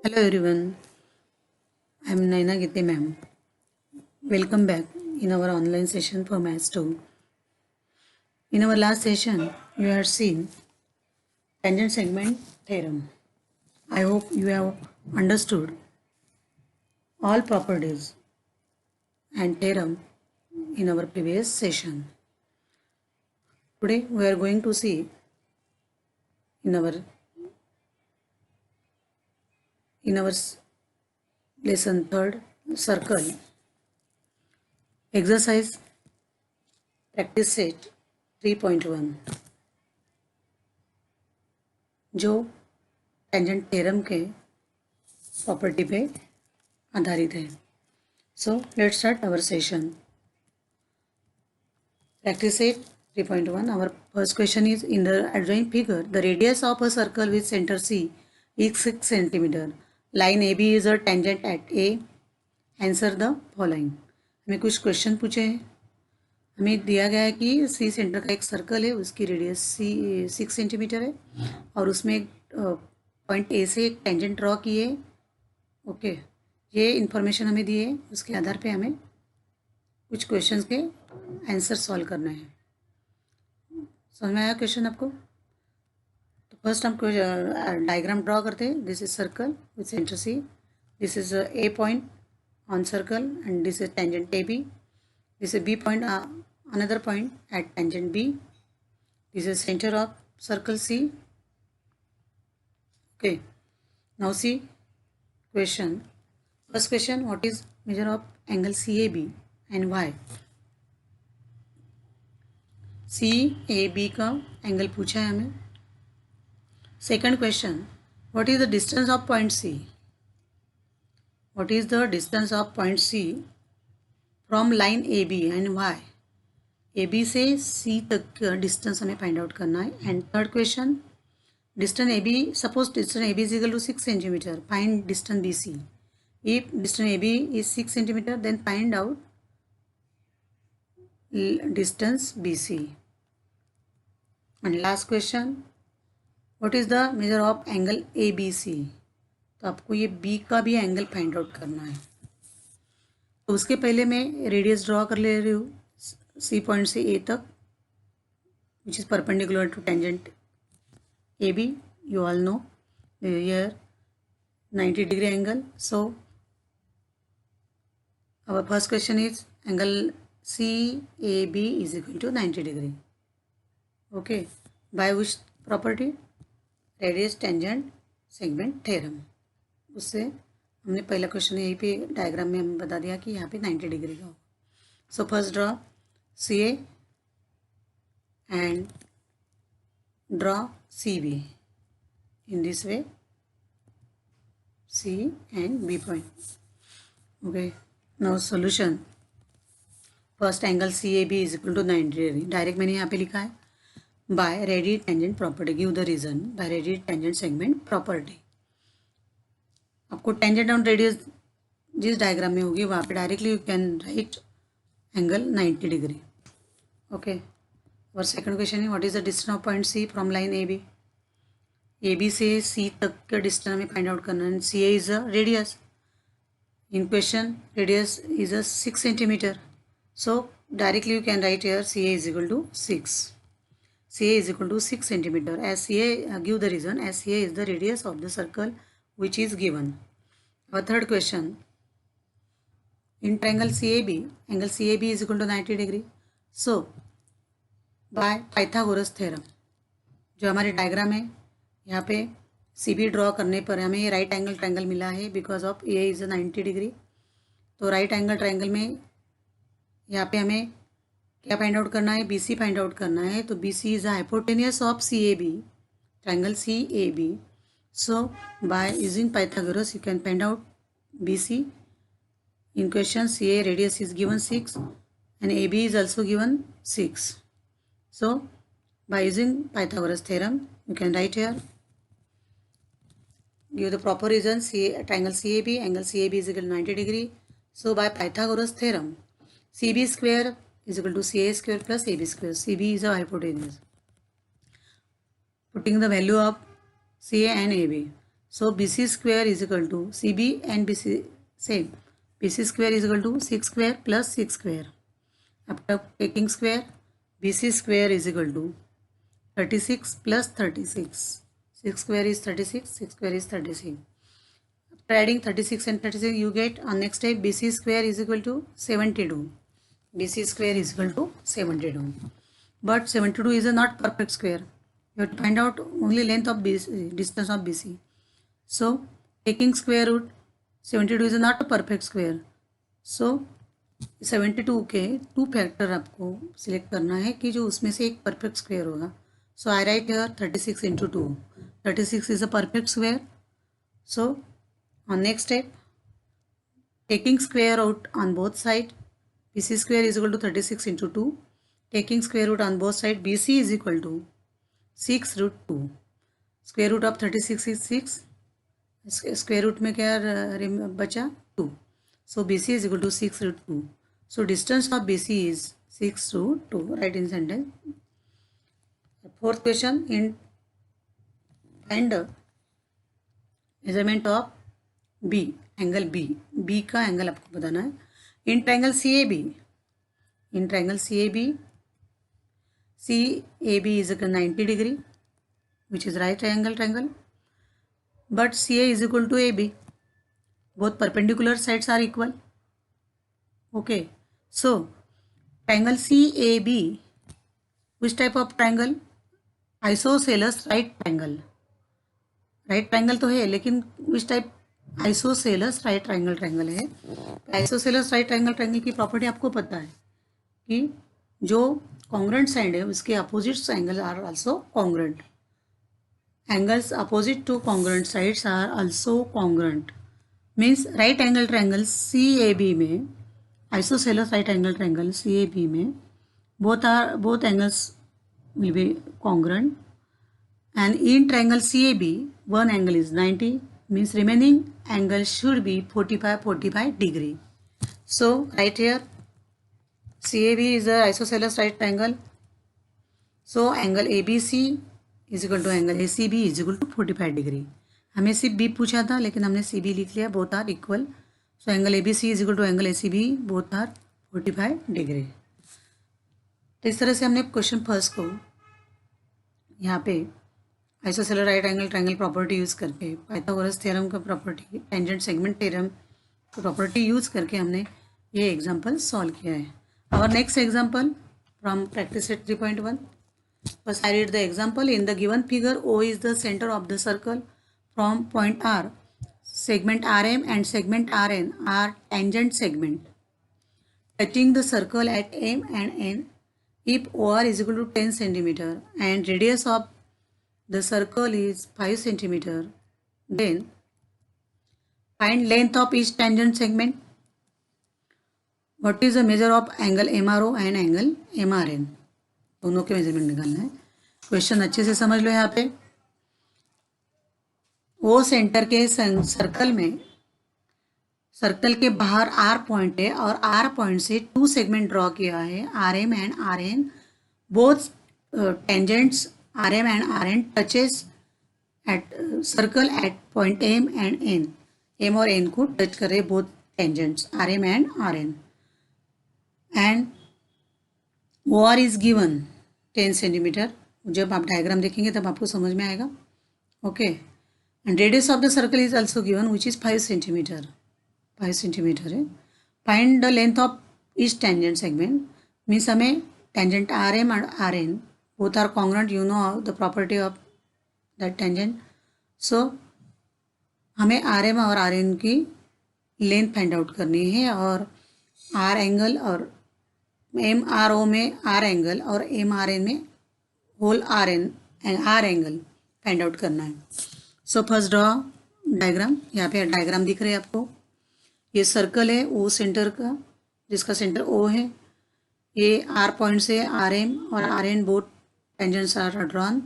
Hello everyone, I am Naina Gite ma'am. Welcome back in our online session for Maths 2. In our last session, you have seen tangent segment theorem. I hope you have understood all properties and theorem in our previous session. Today we are going to see in our lesson 3rd circle exercise practice set 3.1 जो tangent theorem के property पे आधारित है. So let's start our session. Practice set 3.1. Our first question is, in the adjoint figure, the radius of a circle with center C is 6 cm. Line AB is a tangent at A. Answer the following. हमें कुछ question पूछे हैं. हमें दिया गया है कि C centre का एक सर्कल है, उसकी रेडियस 6 सेंटीमीटर है और उसमें एक पॉइंट ए से एक टेंजेंट ड्रॉ की है. ओके, ये इन्फॉर्मेशन हमें दी है. उसके आधार पे हमें कुछ क्वेश्चंस के आंसर सॉल्व करना है. समझ में आया क्वेश्चन आपको? तो फर्स्ट हम डायग्राम ड्रॉ करते हैं. This is circle with centre C. This is a point on circle and this is tangent A B. This is B point, another point at tangent B. This is center of circle C. Okay, now see question. First question, what is measure of angle CAB and why? CAB का angle पूछा है हमें. Second question, what is the distance of point C? What is the distance of point C from line AB and why? AB से C तक का distance हमें find out करना है. And third question, distance AB, suppose distance AB is equal to 6 cm. Find distance BC. If distance AB is 6 cm, then find out distance BC. And last question, what is the measure of angle ABC? तो आपको ये B का भी angle find out करना है. तो उसके पहले मैं रेडियस ड्रॉ कर ले रही हूँ सी पॉइंट से ए तक, which is perpendicular to tangent A B. You all know here 90 degree angle. So our first question is angle CAB is equal to 90 degree. Okay, by which property? Radius tangent segment theorem. उससे हमने पहला question यहीं पे diagram में हमें बता दिया कि यहाँ पे 90 डिग्री का होगा. सो first draw CA and draw CB in this way, C and B point. Okay, now solution. First angle CAB is equal to 90 degree. Direct मैंने यहाँ पे लिखा है by radius tangent property. Give the reason. By radius tangent segment property. आपको tangent on radius जिस diagram में होगी वहाँ पे directly you can write angle 90 degree. Okay, और सेकंड क्वेश्चन है, what is the distance of point C from line A B. A B से C तक का डिस्टेंस हमें फाइंड आउट करना है. C A is a radius. In question radius is a 6 centimetre. So directly you can write here C A is equal to 6. C A is equal to 6 centimetre. As C A, give the reason, as C A is the radius of the circle which is given. Our third question, in triangle CAB, angle CAB is equal to 90 degree. So by Pythagoras theorem, जो हमारे diagram है यहाँ पे CB draw करने पर हमें ये right angle triangle मिला है because of A is 90 degree. तो राइट एंगल ट्रायंगल में यहाँ पे हमें क्या फाइंड आउट करना है? BC फाइंड आउट करना है. तो BC is hypotenuse of CAB, triangle CAB. So by using Pythagoras you can find out BC. In question CA radius is given 6 and AB is also given 6. So by using Pythagoras theorem you can write here, give the proper reason. Triangle CAB, angle CAB is equal to 90 degree. So by Pythagoras theorem CB square is equal to CA square plus AB square. CB is a hypotenuse. Putting the value of CA and AB. So BC square is equal to CB and BC same. BC square is equal to 6 square plus 6 square. After taking square, BC square is equal to 36 plus 36. 6 square is 36, 6 square is 36. After adding 36 and 36, you get on next step BC square is equal to 72. BC square is equal to 72. But 72 is a not perfect square. You have to find out only length of BC, distance of BC. So taking square root, 72 is not a perfect square. So 72 के 2 factor आपको select करना है कि जो उसमें से एक perfect square होगा. So I write here 36 into 2. 36 is a perfect square. So on next step, taking square root on both sides, BC square is equal to 36 into 2. Taking square root on both sides, BC is equal to 6 root 2. Square root of 36 is 6. Square root में क्या बचा 2. So BC is equal to 6 root 2. So distance of BC is 6 root 2. Write in sentence. Fourth question, in find measurement of B, angle B. B का angle आपको बताना है. In triangle CAB. In triangle CAB, CAB is equal to 90 degree, which is right triangle. But CA is equal to AB. Both perpendicular sides are equal. Okay. So triangle CAB, which type of triangle? Isosceles right triangle. Right triangle तो है लेकिन which type? Isosceles right triangle है. Isosceles right triangle की property आपको पता है कि जो कॉन्ग्रेंट साइड है उसके opposite angle are also congruent. Angles opposite to congruent sides are also congruent. Means right angle triangle CAB में, isosceles right angle triangle CAB में both angles will be congruent. And in triangle CAB, one angle is 90, means remaining angle should be 45 degree. So right here, CAB is a isosceles right triangle. So angle ABC is equal to angle ACB is equal to 45 degree. हमें सिर्फ B पूछा था लेकिन हमने CB लिख लिया. Both are equal. So angle ABC is equal to angle ACB, both are 45 degree. तो इस तरह से हमने क्वेश्चन फर्स्ट को यहाँ पे isosceles right angle triangle property use करके, पाइथागोरस थ्योरम का property, tangent segment theorem property use करके हमने ये एग्जांपल सॉल्व किया है. Our next example from practice set 3.1. First I read the example. In the given figure, O is the center of the circle. From point R, segment RM and segment RN are tangent segment touching the circle at M and N. If OR is equal to 10 centimeter and radius of the circle is 5 centimeter, then find length of each tangent segment. What is the measure of angle MRO and angle MRN? दोनों के measurement निकालना है. Question अच्छे से समझ लो. यहाँ पे वो सेंटर के सर्कल में, सर्कल के बाहर R पॉइंट है और R पॉइंट से 2 सेगमेंट ड्रॉ किया है, RM and RN. Both tangents RM and RN touches at circle at point M and N. M और N को टच कर रहे both tangents RM and RN. And OR is given 10 centimetre. जब आप diagram देखेंगे तब आपको समझ में आएगा. Okay. And radius of the circle is also given which is 5 centimetre. 5 centimetre है. Find the length of each tangent segment. Means हमें टेंजेंट RM और RN both are congruent. You know the property of that tangent. So हमें RM और RN की length find out करनी है और R angle और MRO में R एंगल और MRN में whole R angle find out करना है. So first draw diagram. यहाँ पे डायग्राम दिख रहे हैं आपको. ये सर्कल है O सेंटर का, जिसका सेंटर O है. ये R पॉइंट से RM और RN both tangents are drawn.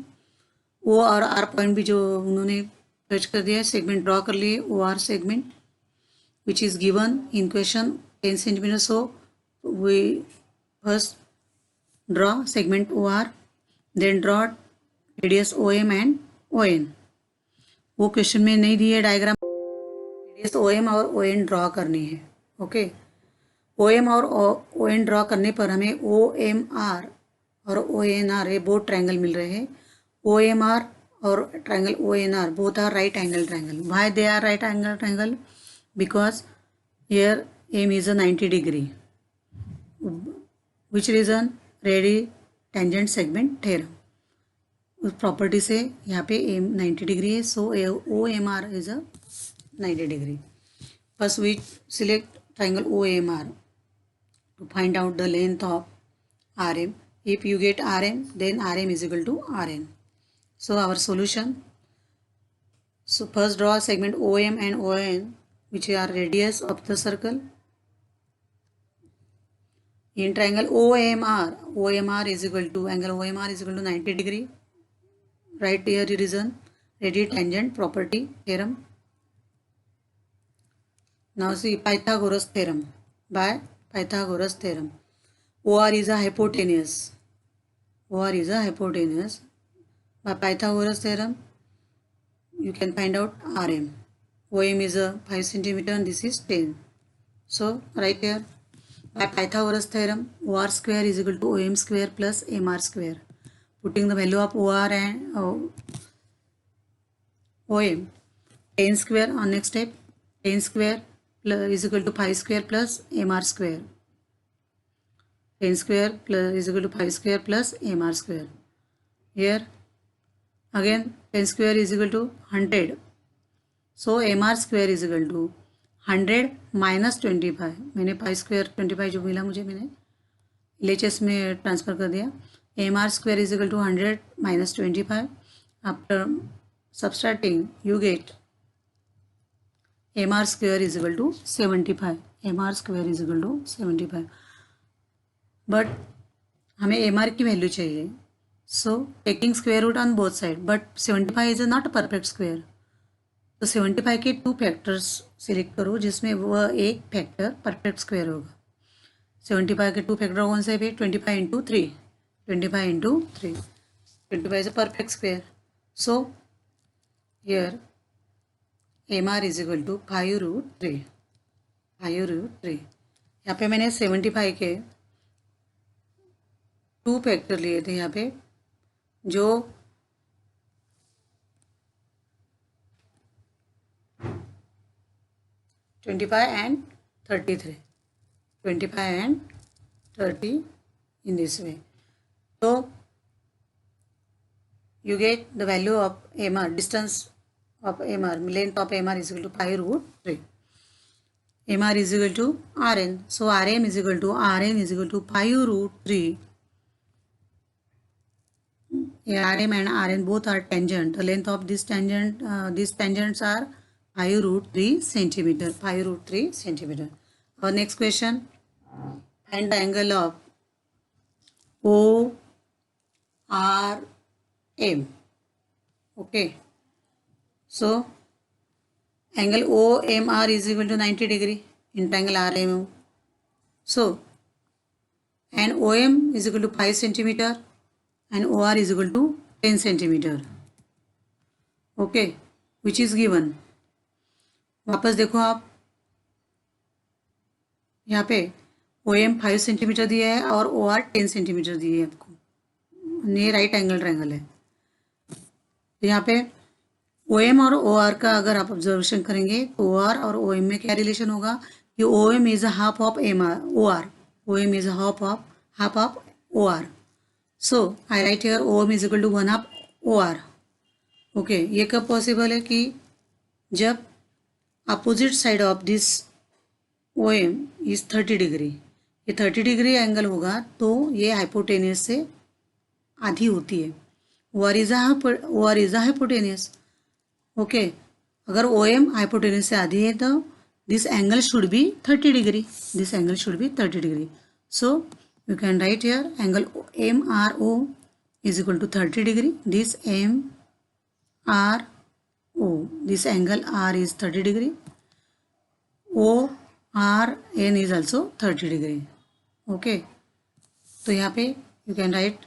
O और R पॉइंट भी जो उन्होंने टच कर दिया है, सेगमेंट ड्रॉ कर लिए, OR segment which is given in question 10 centimetre. So we first draw segment OR, then draw radius OM and ON. वो क्वेश्चन में नहीं दी है डायग्राम। रेडियस ओ एम और ओ एन ड्रॉ करनी है। ओके, ओ एम और O N draw करने पर हमें ओ एम आर और ओ एन आर ये बोथ ट्रायंगल मिल रहे हैं। ओ एम आर और triangle O N R both are right angle triangle. Why they are right angle triangle? Because here aim is a 90 degree. Which reason? Radi tangent segment theorem. उस property से यहाँ पे M 90 degree है, so O M R is a 90 degree. First we select triangle O M R to find out the length of RM. If you get RM, then RM is equal to RN. So our solution. So first draw segment OM and ON, which are radius of the circle. In triangle OMR is equal to angle OMR is equal to 90 degree. Right here reason, radius tangent property theorem. Now see Pythagoras theorem. By Pythagoras theorem, OR is a hypotenuse. OR is a hypotenuse. By Pythagoras theorem, you can find out RM. OM is a 5 centimeter and this is 10. So right here, by Pythagoras theorem, OR square is equal to OM square plus MR square. Putting the value of OR and OM, 10 square on next step, 10 square is equal to 5 square plus MR square. 10 square plus is equal to 5 square plus MR square. Here again 10 square is equal to 100. So MR square is equal to 100 minus 25. मैंने 5 square 25 जो मिला मुझे मैंने LHS में transfer कर दिया. MR square is equal to 100 minus 25. After subtracting you get MR square is equal to 75. MR square is equal to 75. But हमें MR की वैल्यू चाहिए. So taking square root on both side, but 75 is not a perfect square. तो 75 के 2 factors select करो जिसमें वह एक factor perfect square होगा. 75 के 2 फैक्टर कौन से है? 25 into 3. 25 into 3. 25 is a perfect square. So here MR is equal to 5√3. 5√3. यहाँ पे मैंने 75 के 2 फैक्टर लिए थे. यहाँ पे जो 25 and 33. 25 and 30 in this way. So you get the value of MR, distance of MR, length of MR is equal to 5√3. MR is equal to RN. So RM is equal to 5√3. RM and RN both are tangent. The length of this tangent, these tangents are 5√3 centimeter. 5√3 centimeter. Our next question, find the angle of ORM. Okay. So angle OMR is equal to 90 degree in triangle RM. So and OM is equal to 5 centimeter. And OR is equal to 10 centimeter. Okay, which is given. वापस देखो आप, यहाँ पे OM 5 centimetre दिया है और OR 10 centimetre दिए है आपको. ये राइट एंगल ट्रायंगल है. यहाँ पे OM और OR का अगर आप ऑब्जर्वेशन करेंगे तो OR और OM में क्या रिलेशन होगा कि OM is a half of OR. OM is a half of OR. So I write here OM is equal to 1 half OR. Okay, ये कब पॉसिबल है कि जब opposite side of this OM is 30 degree. ये 30 degree angle होगा तो ये hypotenuse से आधी होती है. OR is a hypotenuse. Okay, अगर OM हाइपोटेनियस से आधी है तो this angle should be 30 degree. This angle should be 30 degree. So you can write here angle MRO is equal to 30 degree. This MRO, this angle R is 30 degree. ORN is also 30 degree. Okay, तो यहाँ पे you can write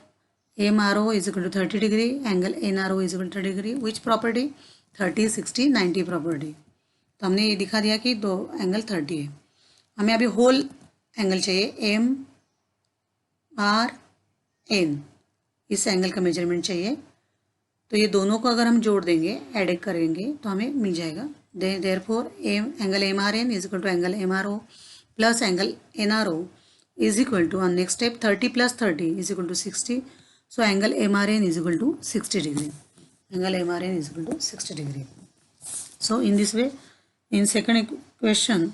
MRO is equal to 30 degree, angle NRO is equal to 30 degree. Which property? 30, 60, 90 property. तो हमने ये दिखा दिया कि दो एंगल 30 है। हमें अभी होल एंगल चाहिए, एम आर एन, इस एंगल का मेजरमेंट चाहिए। तो ये दोनों को अगर हम जोड़ देंगे, ऐड करेंगे, तो हमें मिल जाएगा। Therefore angle M R N is equal to angle M R O plus angle N R O is equal to, next step 30 + 30 is equal to 60। So angle M R N is equal to 60 degree. Angle M R N is equal to 60 degree. So in this way, in second question,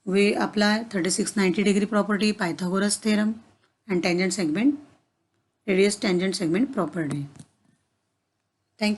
we apply 3690 degree property, Pythagoras theorem, and tangent segment, radius tangent segment property.